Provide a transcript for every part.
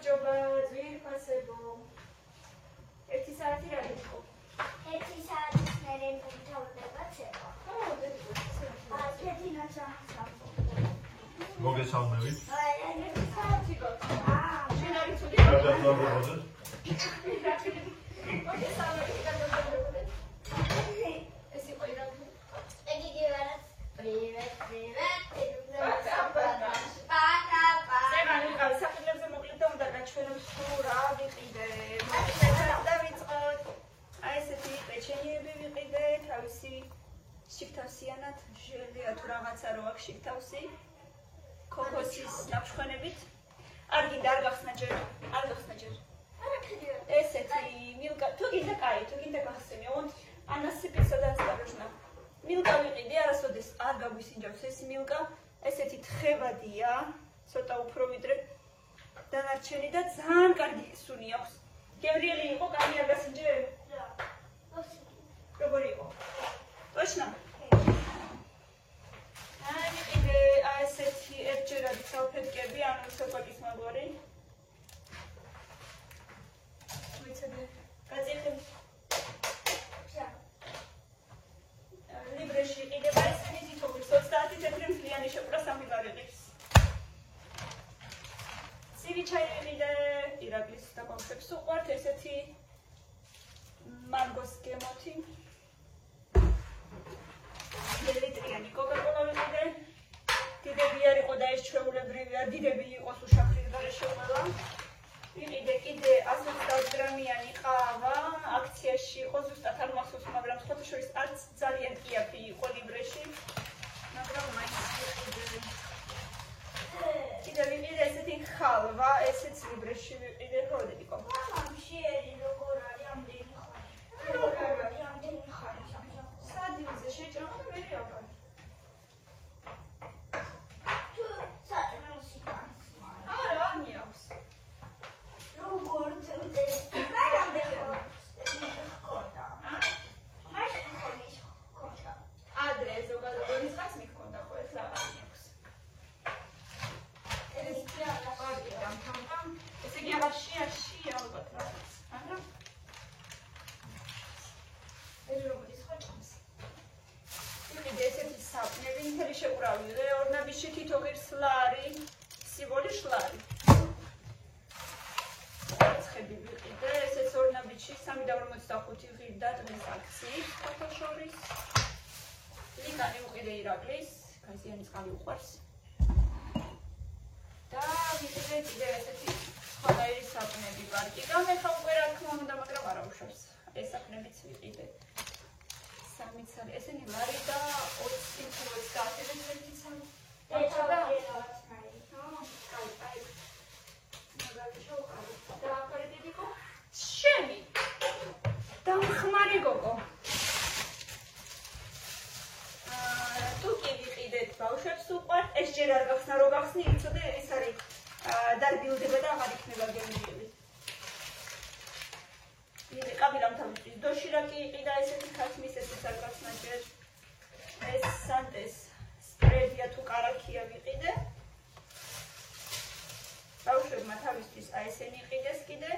გამარჯობა, ძვირფასებო. 1 საათი რა იყო? 1 საათის მერე მთავრდება ცება. მოგესალმებით. შენ არის ცუდი? ეს იყო ირაკლი. საფრთხეებზე მოკლედ უნდა გაჩვენოთ თუ რა ვიყიდე. და ვიწყოთ. აი ესეთი პეჩენიები ვიყიდე, თავისი შიგთავსიანად, ჟელია თუ რაღაცა რო აქვს შიგთავსი. ქოქოსის ნაფშქონებით. არ გინდა არ გახსნა ჯერ. ესეთი მილკა, თუ გინდა კაი, თუ გინდა გახსენე, ოღონდ ანასიპისა და ასპარაჟნა. მილკა ვიყიდი, არასოდეს არ გაგვისინჯავს ეს მილკა, ესეთი თხევადია, ცოტა უფრო ვიდრე დანარჩენი და ძალიან კარგი სუნი აქვს. გევრიელი იყო, კანი არ გასინჯე? როგორი იყო? точно? აი ვიყიდე ესეთი ერთჯერადი სალფეტკები, ანუ სოკოტის მაგვარი. ვიცოდე, გაწიხე. ლიბრეში იყიდება ეს ვიზიტობის 30 თეთრი მთლიანი შეკვრა 3 გარეგის. ცივი ჩაი ვიყიდე, ირაკლის დაკომშებს უყვართ ესეთი მანგოს გემოთი. ლიტრიანი კოკაკოლა ვიყიდე. დიდები არ იყო და ეს ჩვეულებრივია, დიდები იყოს უშაქრის გარეშე ყველა. ვიყიდე კიდე 120 გრამიანი ყავა, აქციაში იყო, ზუსტად არ მახსოვს, მაგრამ სხვათა შორის არც ძალიან იაფი იყო ლიბრეში. მაგრამ მაინც ვიყიდე. კიდე ვიყიდე ესეთი ხალვა, ესეც ლიბრეში ვიყიდე, როდები იყო. მამშიერი როგორ არის ამდენი ხანი? სადილზე შეჭრა და მე რეალურად. არა, არ მიაქვს. ადრე ზოგადად ხაც მიქონდა ხო ეს რა აქვს. ეს კი არა პარტი დამთავრდა. ესე იგი აღარ შეაშია ალბათ რაღაც. არა? ეს როგორიც ხო ჭამს. ვიყიდე ესეთი საპნები, მთელი შეკვრავილი, ორნაბიში თითო ღირს ლარი, სივოლი შლარი. ცხები ვიყიდე, ესეც ორნაბიში 3.45 ღირდა დღეს აქციით სხვათა შორის. ლიკანი ვიყიდე ირაკლის, გაზიანი წყალი უყვარს. და ვიყიდე კიდე ესეთი სხვადასხვა საპნები პარკი. გამეხა უკვე რა თქმა უნდა, მაგრამ არა უშავს. ეს საპნებიც ვიყიდე. 3 არის. ესენი ლარი და 20 კილოს გააჩერებს ერთი სამი. შენი დამხმარი გოგო. თუ კი ვიყიდეთ ბავშვებს უყვართ, ეს ჯერ არ გახსნა, რო გახსნი, იცოდე, ეს არის დარბილდება და აღარ იქნება გემრიელი. ვიყიდე კაბილამ თავისთვის დოშირაკი იყიდა, ესეთი ხასმის, ესეც არ გახსნა ჯერ. ეს სანტეს სპრედია თუ კარაქია ვიყიდე. ბავშვებმა თავისთვის აი ესენი იყიდეს კიდე.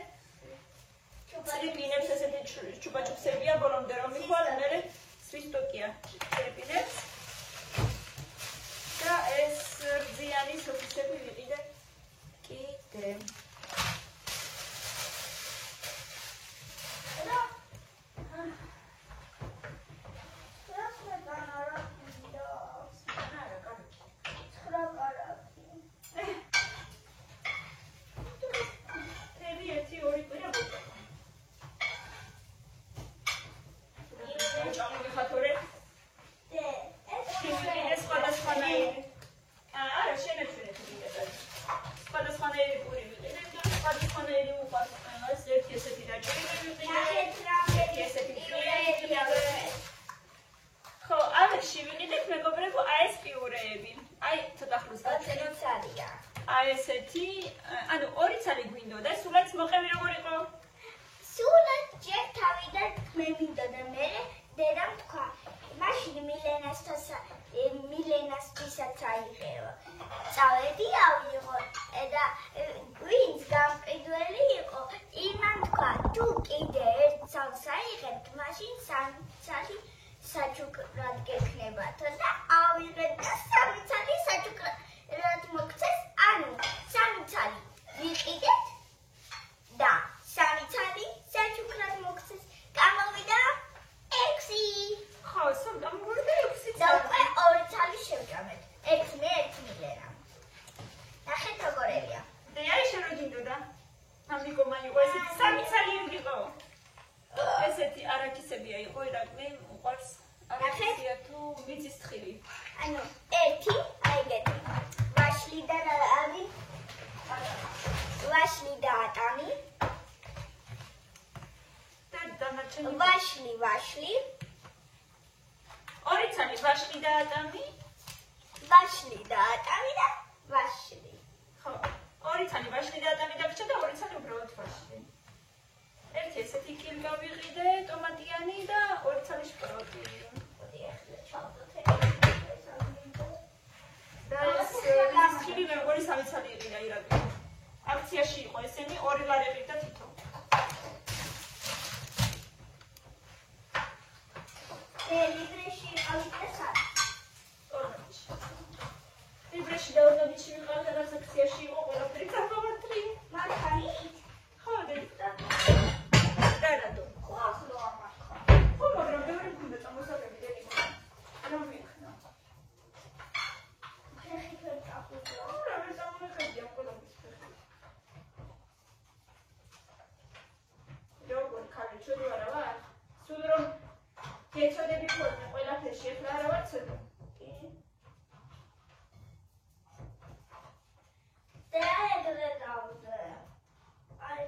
ტრიპინებს ესეთი ჩუპაჩუპსებია ბოლომდე რომ მიხვალ, მერე სვისტოკია ტრიპინებს. და ეს რძიანი სოფისები ვიყიდე კიდე. აი ესეთი, ანუ 2 ცალი გვინდოდა, სულაც მოყევი როგორ იყო? სულაც ჯერ თავიდან მე მინდოდა, მე დედამ თქვა, მაშინ მილენასთვისაც აიღეო. წავედი ავიღო და ვინც გამყიდო მაშინ სამიცალი საჩუქრად გექნებათ და ავიღეთ და სამიცალი საჩუქრად მოგცეს. ანუ სამიცალი ვიყიდეთ და სამიცალი საჩუქრად მოგცეს. გამოვიდა 6. ხო, გამოვიდა 6 და უკვე 2 ცალი შევჭამეთ. 6 მე 1 მილერა. ნახეთ როგორია. და აი შენ რო გინდოდა? ამიკო მაიო ესეთი სამიცალი იყო. ესეთი არაქისებია იყო, რა მე უყვარს არაქისია თუ მიწის თხილი. ანუ 1 აიგეთი. ვაშლი და რავი. ვაშლი და ატამი. და დანარჩენი ვაშლი. 2 ცალი ვაშლი და ატამი. ვაშლი და ატამი და ვაშლი. ხო, 2 ცალი ვაშლი და ატამი დაგჭირდა და 2 ცალი უბრალოდ ვაშლი. ერთი ესეთი კილკა ვიყიდე, ტომატიანი და 2 ცალი შპროტი. მოდი ახლა ჩავდოთ. და ეს მიწის თხილი მე მგონი 3 ცალი იყიდა ირაკლი. აქციაში იყო ესენი 2 ლარი ყიდა თითო. ლიბრეში ავიდა სად? ლიბრეში და ორნამენტში ვიყავდა და აქციაში იყო ყველაფერი გამოვატრი. მანქანით? ხო, და რადო. ხო, ახლა ამახა. ხო, მაგრამ ბევრი მქონდა წამოსაგები დედიკო. რა მიხნა? ფეხი ვერ წახვიდა. რა ვერ წამოხედია ყველაფერს ფეხი. როგორ ხარ, ჩვენი არა ვარ? სულ რომ გეცოდები ხოლმე ყველაფერში, ახლა არა ვარ ცოდო. და ეგრე გავზე. აი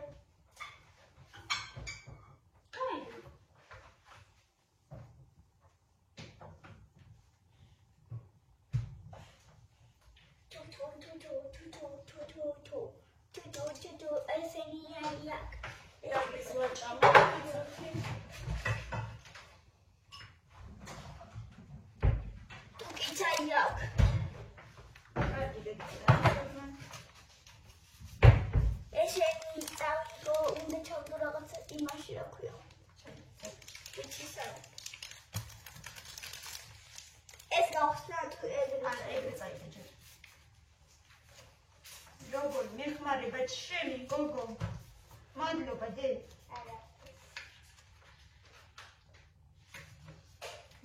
თუ ესენი აიაკ. ირაკლის ვაჭამ. თუ კიცაიაკ. კარგი დედიკო. ესენი წავიღო უნდა ჩავდო რაღაცა იმაში რა ქვია. იცისა. ეს გავხსნა თუ ეგრე წაიღე ჯერ. როგორ მეხმარება შენი გოგო? მადლობა დე. არა.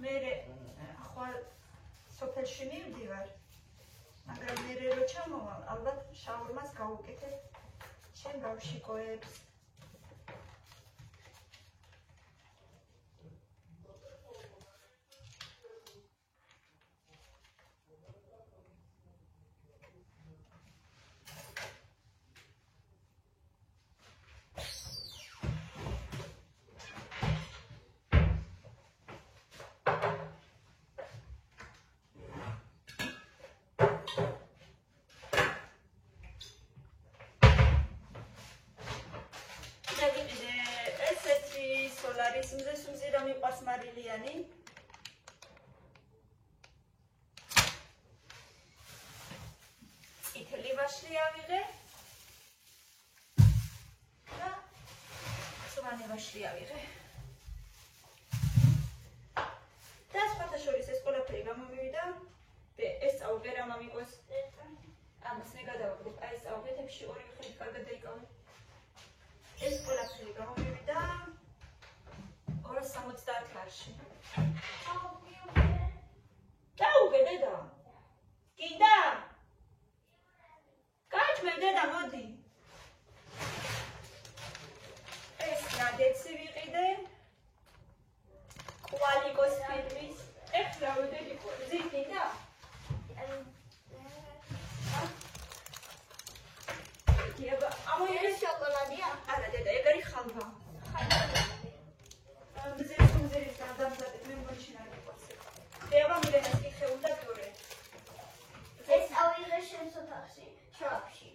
მე ახლა სოფელში მივდივარ. მაგრამ მე რო ჩამოვალ, ალბათ შაურმას გავუკეთებ. შენ გავშიკოებს. სოლარის მზესუმზი რომ მიყვარს მარილიანი. წითელი ვაშლი ავიღე. და სვანი ვაშლი ავიღე. და სხვათა შორის ეს ყველაფერი გამომივიდა. ეს წავიღე რა მამიკოს. ამას მე გადავაგდებ. აი ეს წავიღეთებში 2 ხედი კარგად დაიკავე. ეს ყველაფერი გამომივიდა 270 ლარში. დაუგე დედა. კიდა? გაჩვენ დედა მოდი. ეს რადეცი ვიყიდე. კვალიკოს ფირმის. ეხლა ვიდექო ზიქიდა? ება, ამოიღე შოკოლადია? არა დედა, ეგ არის ხალვა. Devam edelim ki xeunda göre. ეს ავიღე შენს ოთახში, შოაპში.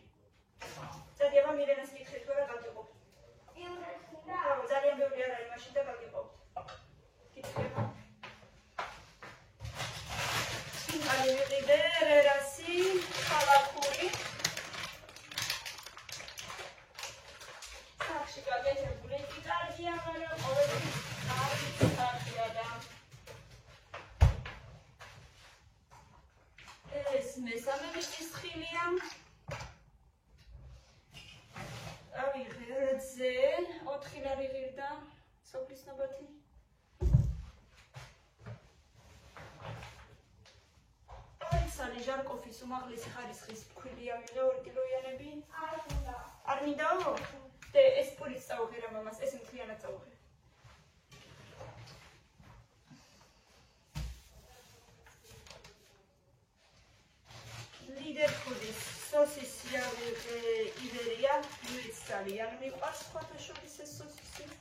და devam edelim ki xetora გავიყობ. იურექნა. ძალიან ბევრი არ არის მაშინ და გავიყობ. კითხება. Ali ვიყიდე რერასი, ხალახური. სახში გაგეთებული კი კარგია, მაგრამ ყოველთვის ეს მესამე მიშის ხილია. ავიღე რძე, 4 ლარი ღირდა, სოფლის ნაბათი. სალი ჟარკოფის უმაღლესი ხარისხის ფქვილი ავიღე 2 კილოიანები. არ მინდაო? ეს პურიც წაუღე რა მამას, ეს მთლიანად წაუღე. ლიდერ ფუდის სოსისი ავიღე იბერია, მეც ძალიან მიყვარს სხვათა შორის ეს სოსისი.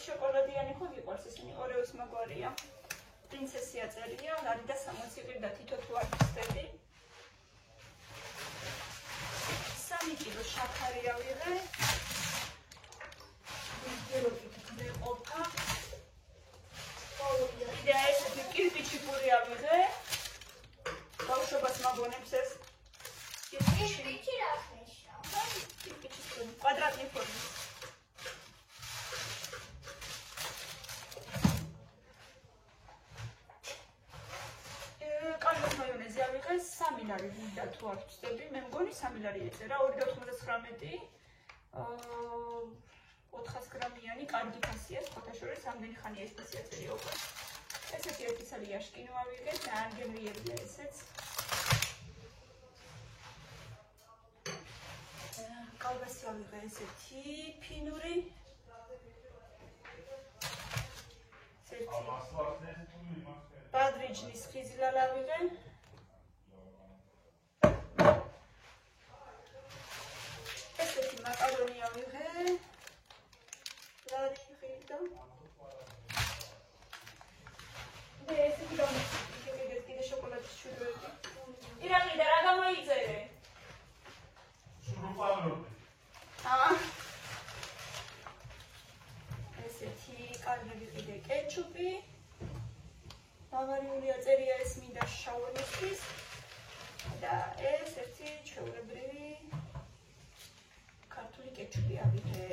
შოკოლადიანი ხო გიყვარს ესენი ორეოს მაგვარია. პრინცესი აწერია, ლარი და 60 ღირდა თითო თუ არ ვხსნები. 3 კილო შაქარი ავიღე. მეყოფა. და ესეთი კირპიჩი პური ავიღე. ბავშვობას მაგონებს ეს. კირპიჩი რა ხეშა? კირპიჩი კვადრატული ფორმის. მაიონეზი ავიღე 3 ლარი და თუ არ ვწდები, მე მგონი 3 ლარი ეწერა, 2.99 400 გრამიანი კარგი ფასია, სხვათა შორის ამდენი ხანია ეს ფასი აწერია უკვე. ესეთი ერთი სალი იაშკინო ავიღე, ძალიან გემრიელია ესეც. კალბასი ავიღე ესეთი ფინური. ბადრიჯნის ხიზილალ ავიღე. ესეთი მაკარონი ავიღე. ლარი ღირდა. და ესეთი გამოსწორდა კიდე შოკოლადის ჩურვები. ირაკლი და რა გამოიწერე? შურუპანოდი. ესეთი კარგები კიდე კეჩუპი. ბავარიული აწერია ეს მინდა შაურმისთვის და ეს ერთი ჩვეულებრივი ქართული კეჩუპი ავიღე.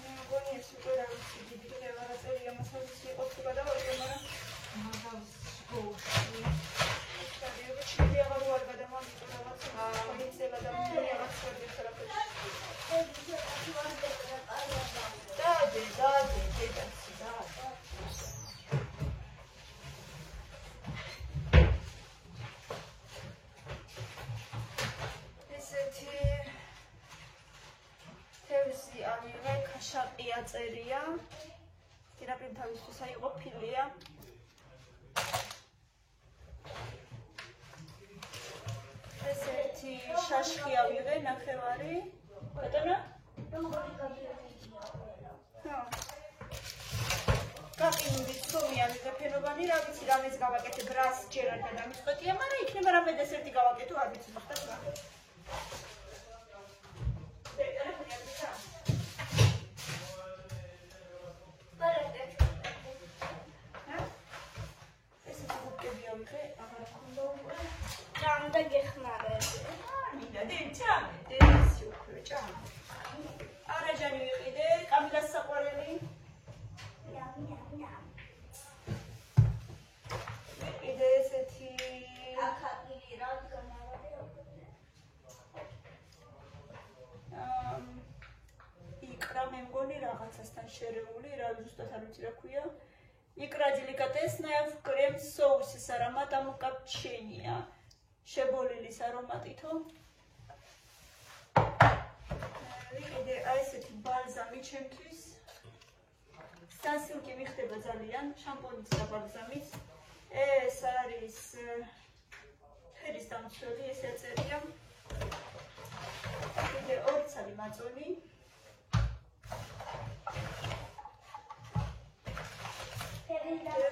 მე მგონი ეს უკვე რა ვიცი დიდი ვეღარ აწერია მასალის იყო თუ გადავარდა, მაგრამ მაგავს გოუში. ეს ჩილი აღარ ვარ გადამამიტო რაღაც ხოიცელა და მე რაღაც ვარდი თერაპევტი. დადი დედაცი და დაწერია. ირაკლიმ თავისთვის აიღო ფილია. ესეთი შაშხი ავიღე, ნახევარი. ბატონო? გაყინული ცომი ავიღე ფენობანი, რა ვიცი, რამეს გავაკეთებ, რას ჯერ არ გადამიწყვეტია, მაგრამ იქნება რამე დესერტი გავაკეთო, არ ვიცი, მოხდა რა. ესეთი გუბკები ავიღე, აღარ გქონდა უკვე. ჭამდა გეხმარები. მინდა დეჭამე, დეცი უკვე ჭამე. არაჯანი ვიყიდე, კამილას საყვარელი. ვიყიდე ესეთი აკაკილი რა იკრა მე მგონი რაღაცასთან შერეული, რა ზუსტად არ ვიცი რა ქვია. იკრა деликатесная в крем-соусе с ароматом копчения. შებოლილის არომატითო. ვიყიდე აი ესეთი ბალზამი ჩემთვის. სასილკი მიხდება ძალიან, შამპუნიც და ბალზამიც. ეს არის ფერის დამცველი, ესე წერია. ვიყიდე 2 ცალი მაწონი.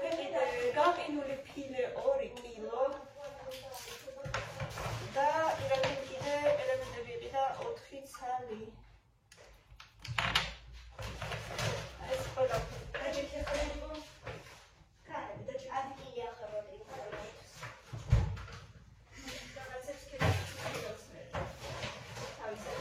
ვიყიდე გაყინული ფილე 2 კილო. და ირაკლიმ კიდე ელემენტები იყიდა 4 ცალი. ეს ყველაფერი. დაჭიქე ხრებო. კარები და ადგილი ახალოდი. რაღაცებს ქეთებს მე. თავისად.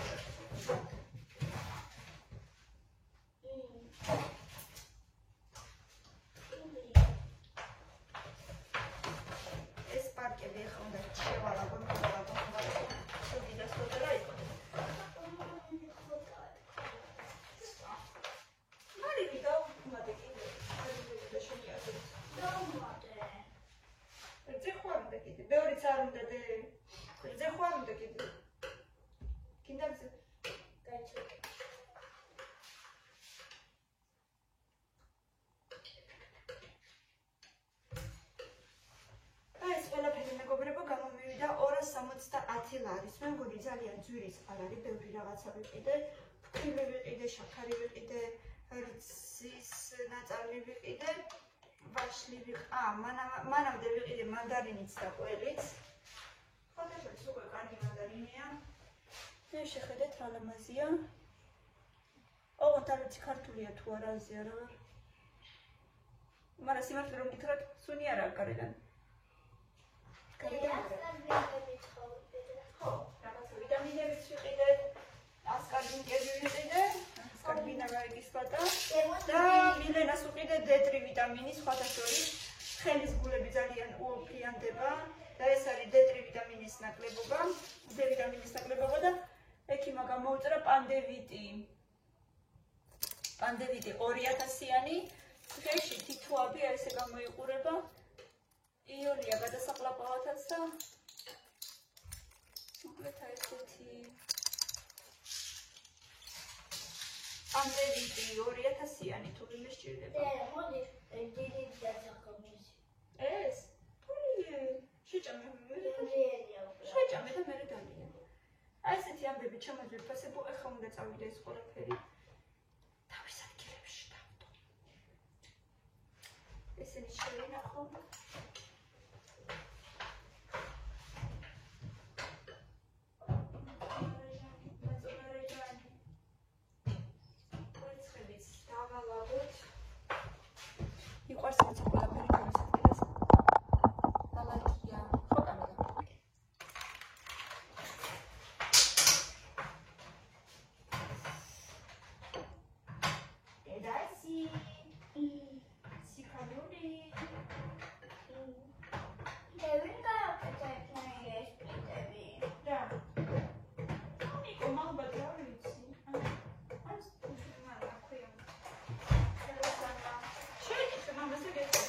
ეს პარკები ახლა უნდა შევალაგო. ბევრიც არ უნდა დე. რძე ხوار უნდა კიდე. კიდე რძე. გაიჩო. ეს ყველაფერი მეგობრებო გამომივიდა 270 ლარის. მე მგონი ძალიან ძვირის არ არის, ბევრი რაღაცა ვიყიდე. ფქვილი ვიყიდე, შაქარი ვიყიდე, რძის ნაწარმი ვიყიდე. ვაშლი მანამდე ვიყიდე მანდარინიც და ყველიც. ხოდაშიც უკვე კარგი მანდარინია. მე შეხედეთ რა ლამაზია. ოღონდ არ ვიცი ქართულია თუ არა აზია რა. მაგრამ სიმართლე რომ გითხრათ, სუნი არა გარედან. ხო, რაღაცა ვიტამინებიც ვიყიდე. ასკარბინკები ვიყიდე. ასკარბინა გაიგისპატა. და მილენას ვიყიდე D3 ვიტამინი, სხვათა შორის ხელის გულები ძალიან უოფრიანდება და ეს არის D3 ვიტამინის ნაკლებობა, D ვიტამინის ნაკლებობა და ექიმმა გამოუწერა პანდევიტი. პანდევიტი 2000-იანი, დღეში თითოაბი ესე გამოიყურება. იოლია გადასაყლაპავათაც და მოკლედ ესეთი პანდევიტი 2000-იანი თუ ვინმე სჭირდება. მოდი, დიდი დასახომისი. ეს? თულია. შეჭამე მე. შეჭამე და მე დავიდე. აი ესეთი ამბები ჩამოძვირ ფასებო, ახლა უნდა წავიდე ეს ყველაფერი. თავის ადგილებში დავდო. ესენი შევინახო. იყვარს ეს ყველაფერი თავის ადგილას. დალაგია. ხო კამერა. ედასი. სიკანური. დევინ გააკეთე ეს პრინტები. და. ნიკო მაგბად რა ვიცი. ეს მარა ქვია. შეიძლება მამასე გეტყვი.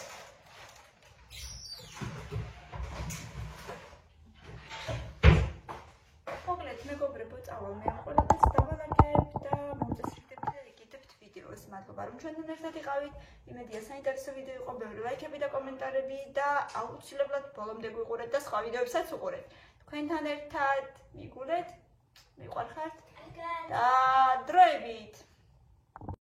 მეგობრებო, წავალ მე ამ ყველაფერს დავალაგებ და მოვწესრიგდებ და იგებთ ვიდეოს, მადლობა რომ ჩვენთან ერთად იყავით. იმედია საინტერესო ვიდეო იყო, ბევრი ლაიქები და კომენტარები და აუცილებლად ბოლომდე გვიყურეთ და სხვა ვიდეოებსაც უყურეთ. თქვენთან ერთად მიგულეთ, მიყვარხართ და დროებით.